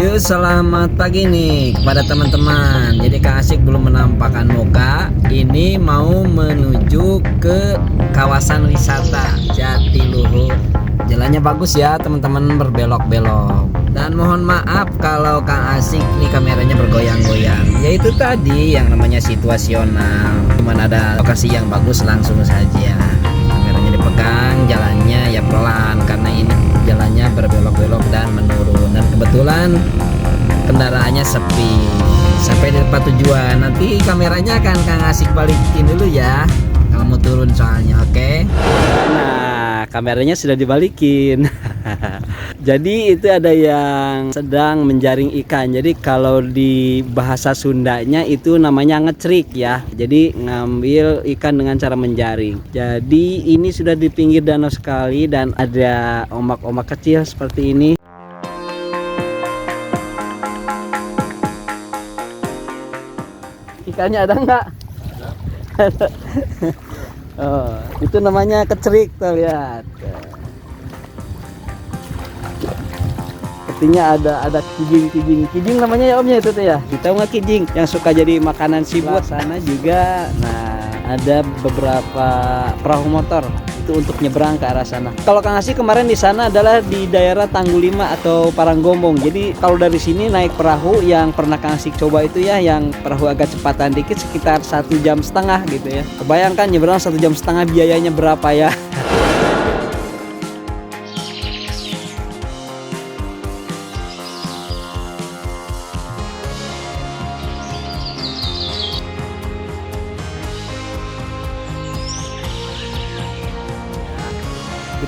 Yuk, selamat pagi nih kepada teman-teman. Jadi Kang Asik belum menampakkan muka. Ini mau menuju ke kawasan wisata Jatiluhur. Jalannya bagus ya teman-teman, berbelok-belok. Dan mohon maaf kalau Kang Asik nih kameranya bergoyang-goyang. Yaitu tadi yang namanya situasional. Cuman ada lokasi yang bagus langsung saja. Kameranya dipegang, jalannya ya pelan karena ini jalannya berbelok-belok dan menurun, dan kebetulan kendaraannya sepi. Sampai di tempat tujuan, nanti kameranya akan Kang Asik balikin dulu ya kalau mau turun soalnya, oke? Nah, kameranya sudah dibalikin. Jadi itu ada yang sedang menjaring ikan. Jadi kalau di bahasa Sundanya itu namanya ngecrik ya. Jadi ngambil ikan dengan cara menjaring. Jadi ini sudah di pinggir danau sekali dan ada ombak-ombak kecil seperti ini. Ikannya ada nggak? Oh, itu namanya kecerik, tuh lihat. Sepertinya ada kijing namanya ya omnya itu tuh ya. Kita nggak kijing yang suka jadi makanan sibuk sana juga. Nah, ada beberapa perahu motor itu untuk nyebrang ke arah sana. Kalau Kang Asik kemarin di sana adalah di daerah Tanggul 5 atau Paranggombong. Jadi kalau dari sini naik perahu yang pernah Kang Asik coba itu ya, yang perahu agak cepatan dikit sekitar 1,5 jam gitu ya. Kebayangkan nyebrang 1,5 jam biayanya berapa ya?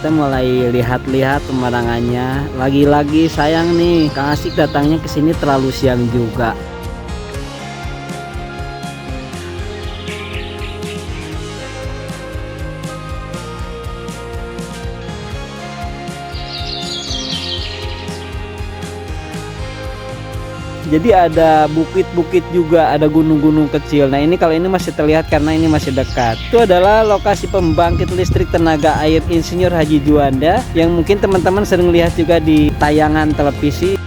Kita mulai lihat-lihat pemandangannya. Lagi-lagi sayang nih, Kang Asik datangnya ke sini terlalu siang juga. Jadi ada bukit-bukit juga, ada gunung-gunung kecil. Nah ini kalau ini masih terlihat karena ini masih dekat. Itu adalah lokasi pembangkit listrik tenaga air Insinyur Haji Juanda yang mungkin teman-teman sering lihat juga di tayangan televisi.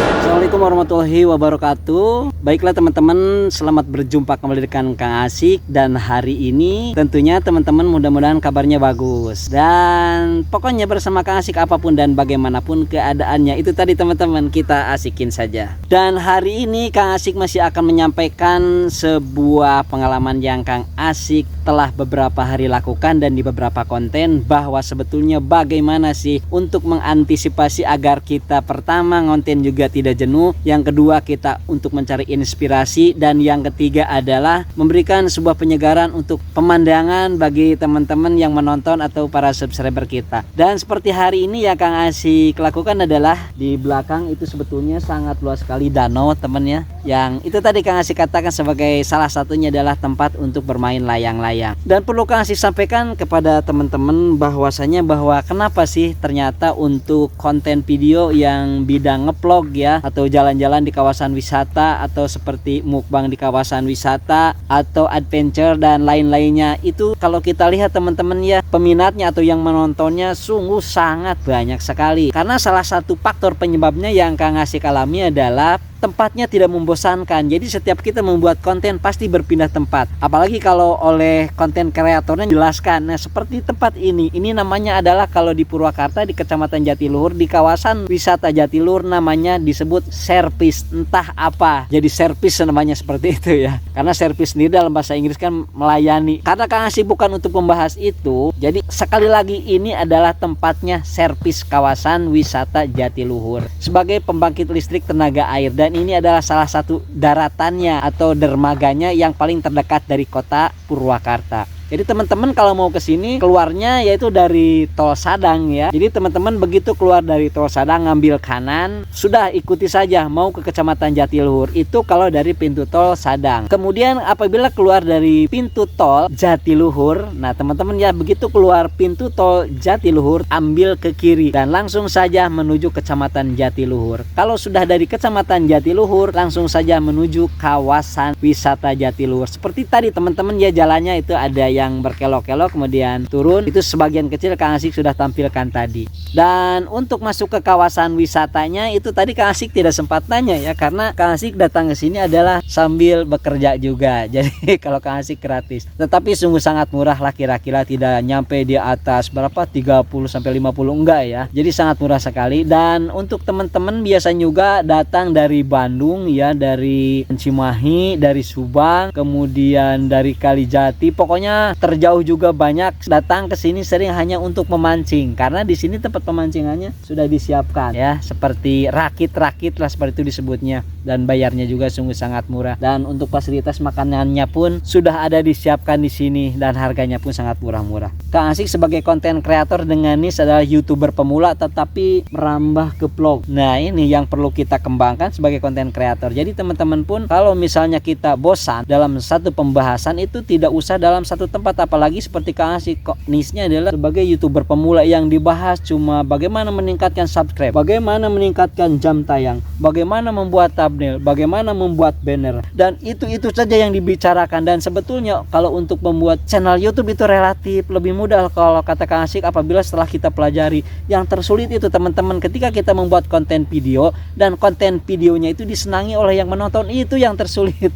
Assalamualaikum warahmatullahi wabarakatuh. Baiklah teman-teman, selamat berjumpa kembali dengan Kang Asik. Dan hari ini tentunya teman-teman mudah-mudahan kabarnya bagus. Dan pokoknya bersama Kang Asik apapun dan bagaimanapun keadaannya, itu tadi teman-teman, kita asikin saja. Dan hari ini Kang Asik masih akan menyampaikan sebuah pengalaman yang Kang Asik telah beberapa hari lakukan dan di beberapa konten, bahwa sebetulnya bagaimana sih untuk mengantisipasi agar kita pertama ngonten juga tidak jenuh, yang kedua kita untuk mencari inspirasi, dan yang ketiga adalah memberikan sebuah penyegaran untuk pemandangan bagi teman-teman yang menonton atau para subscriber kita. Dan seperti hari ini ya Kang Asik lakukan adalah di belakang itu sebetulnya sangat luas sekali danau temennya, yang itu tadi Kang Asik katakan sebagai salah satunya adalah tempat untuk bermain layang-layang. Dan perlu Kang Asik sampaikan kepada teman-teman bahwasanya bahwa kenapa sih ternyata untuk konten video yang bidang ngevlog ya, atau jalan-jalan di kawasan wisata, atau seperti mukbang di kawasan wisata, atau adventure dan lain-lainnya, itu kalau kita lihat teman-teman ya, peminatnya atau yang menontonnya sungguh sangat banyak sekali. Karena salah satu faktor penyebabnya yang Kang Asik alami adalah tempatnya tidak membosankan. Jadi setiap kita membuat konten pasti berpindah tempat. Apalagi kalau oleh konten kreatornya jelaskan. Nah seperti tempat ini namanya adalah kalau di Purwakarta di Kecamatan Jatiluhur, di kawasan wisata Jatiluhur, namanya disebut servis. Entah apa jadi servis namanya seperti itu ya. Karena servis sendiri dalam bahasa Inggris kan melayani. Karena Kang Asik bukan untuk membahas itu, jadi sekali lagi ini adalah tempatnya servis kawasan wisata Jatiluhur sebagai pembangkit listrik tenaga air. Dan ini adalah salah satu daratannya atau dermaganya yang paling terdekat dari kota Purwakarta. Jadi teman-teman kalau mau ke sini keluarnya yaitu dari Tol Sadang ya. Jadi teman-teman begitu keluar dari Tol Sadang ngambil kanan, sudah ikuti saja mau ke Kecamatan Jatiluhur. Itu kalau dari pintu Tol Sadang. Kemudian apabila keluar dari pintu Tol Jatiluhur, nah teman-teman ya begitu keluar pintu Tol Jatiluhur ambil ke kiri dan langsung saja menuju Kecamatan Jatiluhur. Kalau sudah dari Kecamatan Jatiluhur langsung saja menuju kawasan wisata Jatiluhur. Seperti tadi teman-teman ya, jalannya itu ada yang berkelok-kelok kemudian turun, itu sebagian kecil Kang Asik sudah tampilkan tadi. Dan untuk masuk ke kawasan wisatanya itu tadi Kang Asik tidak sempat nanya ya, karena Kang Asik datang ke sini adalah sambil bekerja juga. Jadi kalau Kang Asik gratis, tetapi sungguh sangat murah lah, kira-kira tidak nyampe di atas berapa 30 sampai 50 enggak ya. Jadi sangat murah sekali. Dan untuk teman-teman biasanya juga datang dari Bandung ya, dari Cimahi, dari Subang, kemudian dari Kalijati, pokoknya terjauh juga banyak datang ke sini sering hanya untuk memancing, karena di sini tempat pemancingannya sudah disiapkan ya, seperti rakit-rakit lah seperti itu disebutnya, dan bayarnya juga sungguh sangat murah. Dan untuk fasilitas makanannya pun sudah ada disiapkan di sini dan harganya pun sangat murah-murah. Kang Asik sebagai konten kreator dengan niche adalah YouTuber pemula tetapi merambah ke vlog. Nah, ini yang perlu kita kembangkan sebagai konten kreator. Jadi teman-teman pun kalau misalnya kita bosan dalam satu pembahasan itu tidak usah dalam satu tempat, apalagi seperti Kang Asik kok niche-nya adalah sebagai YouTuber pemula yang dibahas cuma bagaimana meningkatkan subscribe, bagaimana meningkatkan jam tayang, bagaimana membuat thumbnail, bagaimana membuat banner, dan itu saja yang dibicarakan. Dan sebetulnya kalau untuk membuat channel YouTube itu relatif lebih mudah kalau kata Kang Asik apabila setelah kita pelajari. Yang tersulit itu teman-teman ketika kita membuat konten video dan konten videonya itu disenangi oleh yang menonton, itu yang tersulit.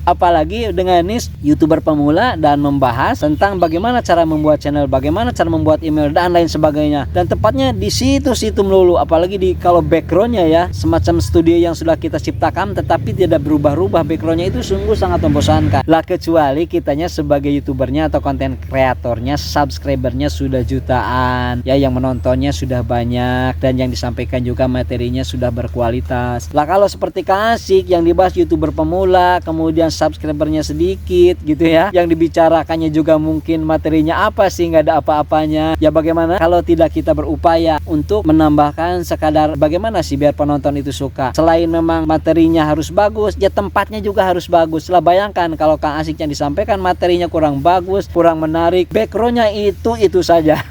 Apalagi dengan niche YouTuber pemula dan membahas tentang bagaimana cara membuat channel, bagaimana cara membuat email dan lain sebagainya. Dan tepatnya di situ-situ melulu, apalagi di kalau backgroundnya ya semacam studio yang sudah kita ciptakan tetapi tidak berubah-ubah, backgroundnya itu sungguh sangat membosankan lah, kecuali kitanya sebagai YouTubernya atau konten kreatornya subscribernya sudah jutaan ya, yang menontonnya sudah banyak dan yang disampaikan juga materinya sudah berkualitas lah. Kalau seperti Kang Asik yang dibahas YouTuber pemula kemudian subscribernya sedikit gitu ya, yang dibicarakannya juga mungkin materinya apa sih, nggak ada apa-apanya ya. Bagaimana kalau tidak kita berupaya untuk menambahkan sekadar bagaimana sih biar penonton itu suka. Selain memang materinya harus bagus ya, tempatnya juga harus bagus lah. Bayangkan kalau Kang Asik yang disampaikan materinya kurang bagus, kurang menarik, backgroundnya itu saja.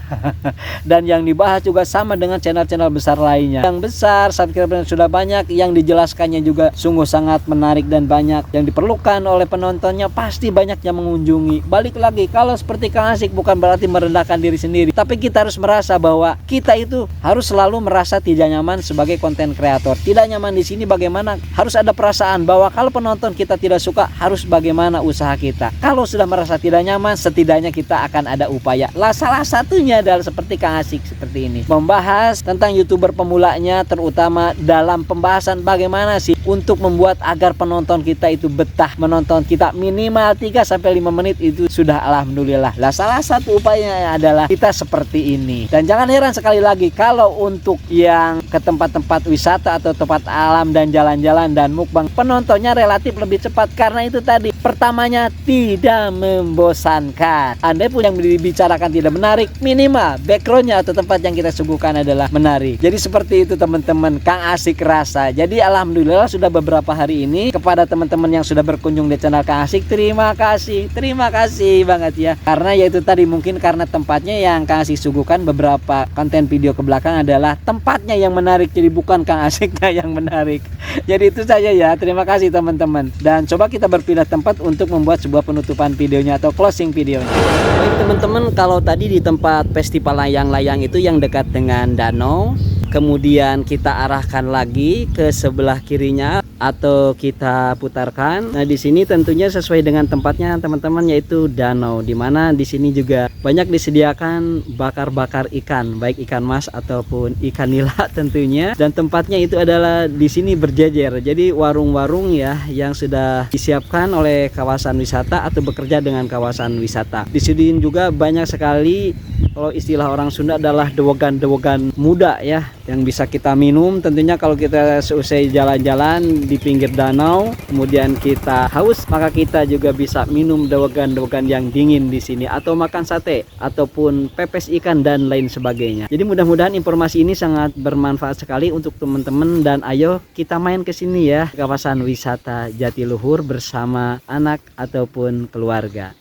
Dan yang dibahas juga sama dengan channel-channel besar lainnya. Yang besar subscribernya sudah banyak, yang dijelaskannya juga sungguh sangat menarik dan banyak yang diperlukan oleh penontonnya, pasti banyak yang mengunjungi. Balik lagi, kalau seperti Kang Asik bukan berarti merendahkan diri sendiri, tapi kita harus merasa bahwa kita itu harus selalu merasa tidak nyaman sebagai konten kreator. Tidak nyaman di sini bagaimana? Harus ada perasaan bahwa kalau penonton kita tidak suka, harus bagaimana usaha kita. Kalau sudah merasa tidak nyaman, setidaknya kita akan ada upaya lah. Salah satunya adalah seperti Kang Asik seperti ini, membahas tentang YouTuber pemulanya, terutama dalam pembahasan bagaimana sih untuk membuat agar penonton kita itu betah menonton kita minimal 3-5 menit, itu sudah alhamdulillah lah. Salah satu upayanya adalah kita seperti ini. Dan jangan heran sekali lagi kalau untuk yang ke tempat-tempat wisata atau tempat alam dan jalan-jalan dan mukbang, penontonnya relatif lebih cepat karena itu tadi, pertamanya tidak membosankan. Andai pun yang dibicarakan tidak menarik, minimal backgroundnya atau tempat yang kita suguhkan adalah menarik. Jadi seperti itu teman-teman, Kang Asik rasa. Jadi alhamdulillah sudah beberapa hari ini kepada teman-teman yang sudah berkunjung di channel Kang Asik, terima kasih banget ya. Karena yaitu tadi, mungkin karena tempatnya yang Kang Asik suguhkan beberapa konten video ke belakang adalah tempatnya yang menarik, jadi bukan Kang Asiknya yang menarik. Jadi itu saja ya, terima kasih teman-teman. Dan coba kita berpindah tempat untuk membuat sebuah penutupan videonya atau closing videonya. Baik teman-teman, kalau tadi di tempat festival layang-layang itu yang dekat dengan danau, kemudian kita arahkan lagi ke sebelah kirinya atau kita putarkan. Nah, di sini tentunya sesuai dengan tempatnya teman-teman, yaitu danau, dimana di sini juga banyak disediakan bakar-bakar ikan, baik ikan mas ataupun ikan nila tentunya. Dan tempatnya itu adalah di sini berjejer. Jadi warung-warung ya yang sudah disiapkan oleh kawasan wisata atau bekerja dengan kawasan wisata. Di sini juga banyak sekali, kalau istilah orang Sunda adalah dewogan-dewogan muda ya, yang bisa kita minum. Tentunya kalau kita selesai jalan-jalan di pinggir danau kemudian kita haus, maka kita juga bisa minum dewogan-dewogan yang dingin di sini, atau makan sate ataupun pepes ikan dan lain sebagainya. Jadi mudah-mudahan informasi ini sangat bermanfaat sekali untuk teman-teman, dan ayo kita main ke sini ya, kawasan wisata Jatiluhur bersama anak ataupun keluarga.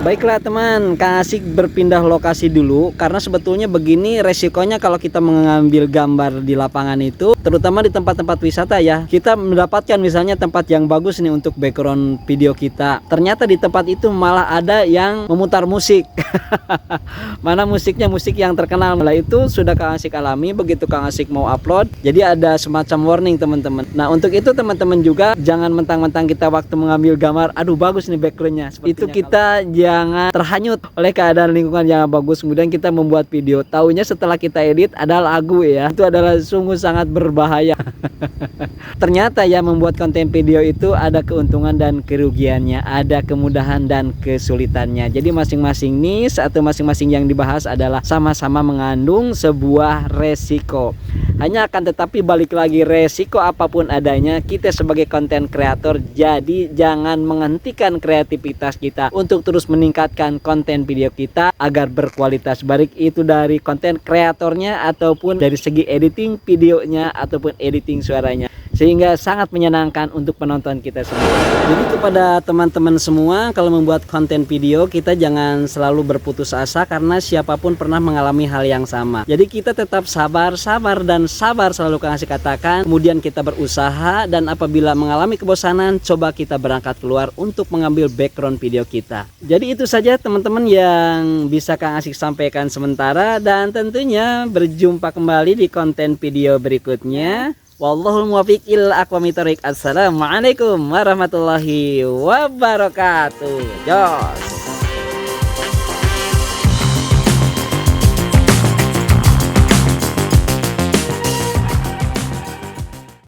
Baiklah teman, Kang Asik berpindah lokasi dulu karena sebetulnya begini resikonya kalau kita mengambil gambar di lapangan itu, terutama di tempat-tempat wisata ya. Kita mendapatkan misalnya tempat yang bagus nih untuk background video kita. Ternyata di tempat itu malah ada yang memutar musik. Mana musiknya musik yang terkenal. Malah itu sudah Kang Asik alami begitu Kang Asik mau upload. Jadi ada semacam warning teman-teman. Nah, untuk itu teman-teman juga jangan mentang-mentang kita waktu mengambil gambar, aduh bagus nih backgroundnya. Itu kita jangan terhanyut oleh keadaan lingkungan yang bagus, kemudian kita membuat video, taunya setelah kita edit ada lagu ya. Itu adalah sungguh sangat berbahaya. Ternyata ya membuat konten video itu ada keuntungan dan kerugiannya, ada kemudahan dan kesulitannya. Jadi masing-masing niche atau masing-masing yang dibahas adalah sama-sama mengandung sebuah resiko. Hanya akan tetapi balik lagi, resiko apapun adanya, kita sebagai konten kreator jadi jangan menghentikan kreativitas kita untuk terus meningkatkan konten video kita agar berkualitas, baik itu dari konten kreatornya ataupun dari segi editing videonya ataupun editing suaranya, sehingga sangat menyenangkan untuk penonton kita semua. Jadi kepada teman-teman semua, kalau membuat konten video kita jangan selalu berputus asa karena siapapun pernah mengalami hal yang sama. Jadi kita tetap sabar dan sabar selalu Kang Asik katakan. Kemudian kita berusaha dan apabila mengalami kebosanan, coba kita berangkat keluar untuk mengambil background video kita. Jadi itu saja teman-teman yang bisa Kang Asik sampaikan sementara, dan tentunya berjumpa kembali di konten video berikutnya. Wallahul muwaffiq ila aqwamit thoriq. Assalamualaikum warahmatullahi wabarakatuh. Jos.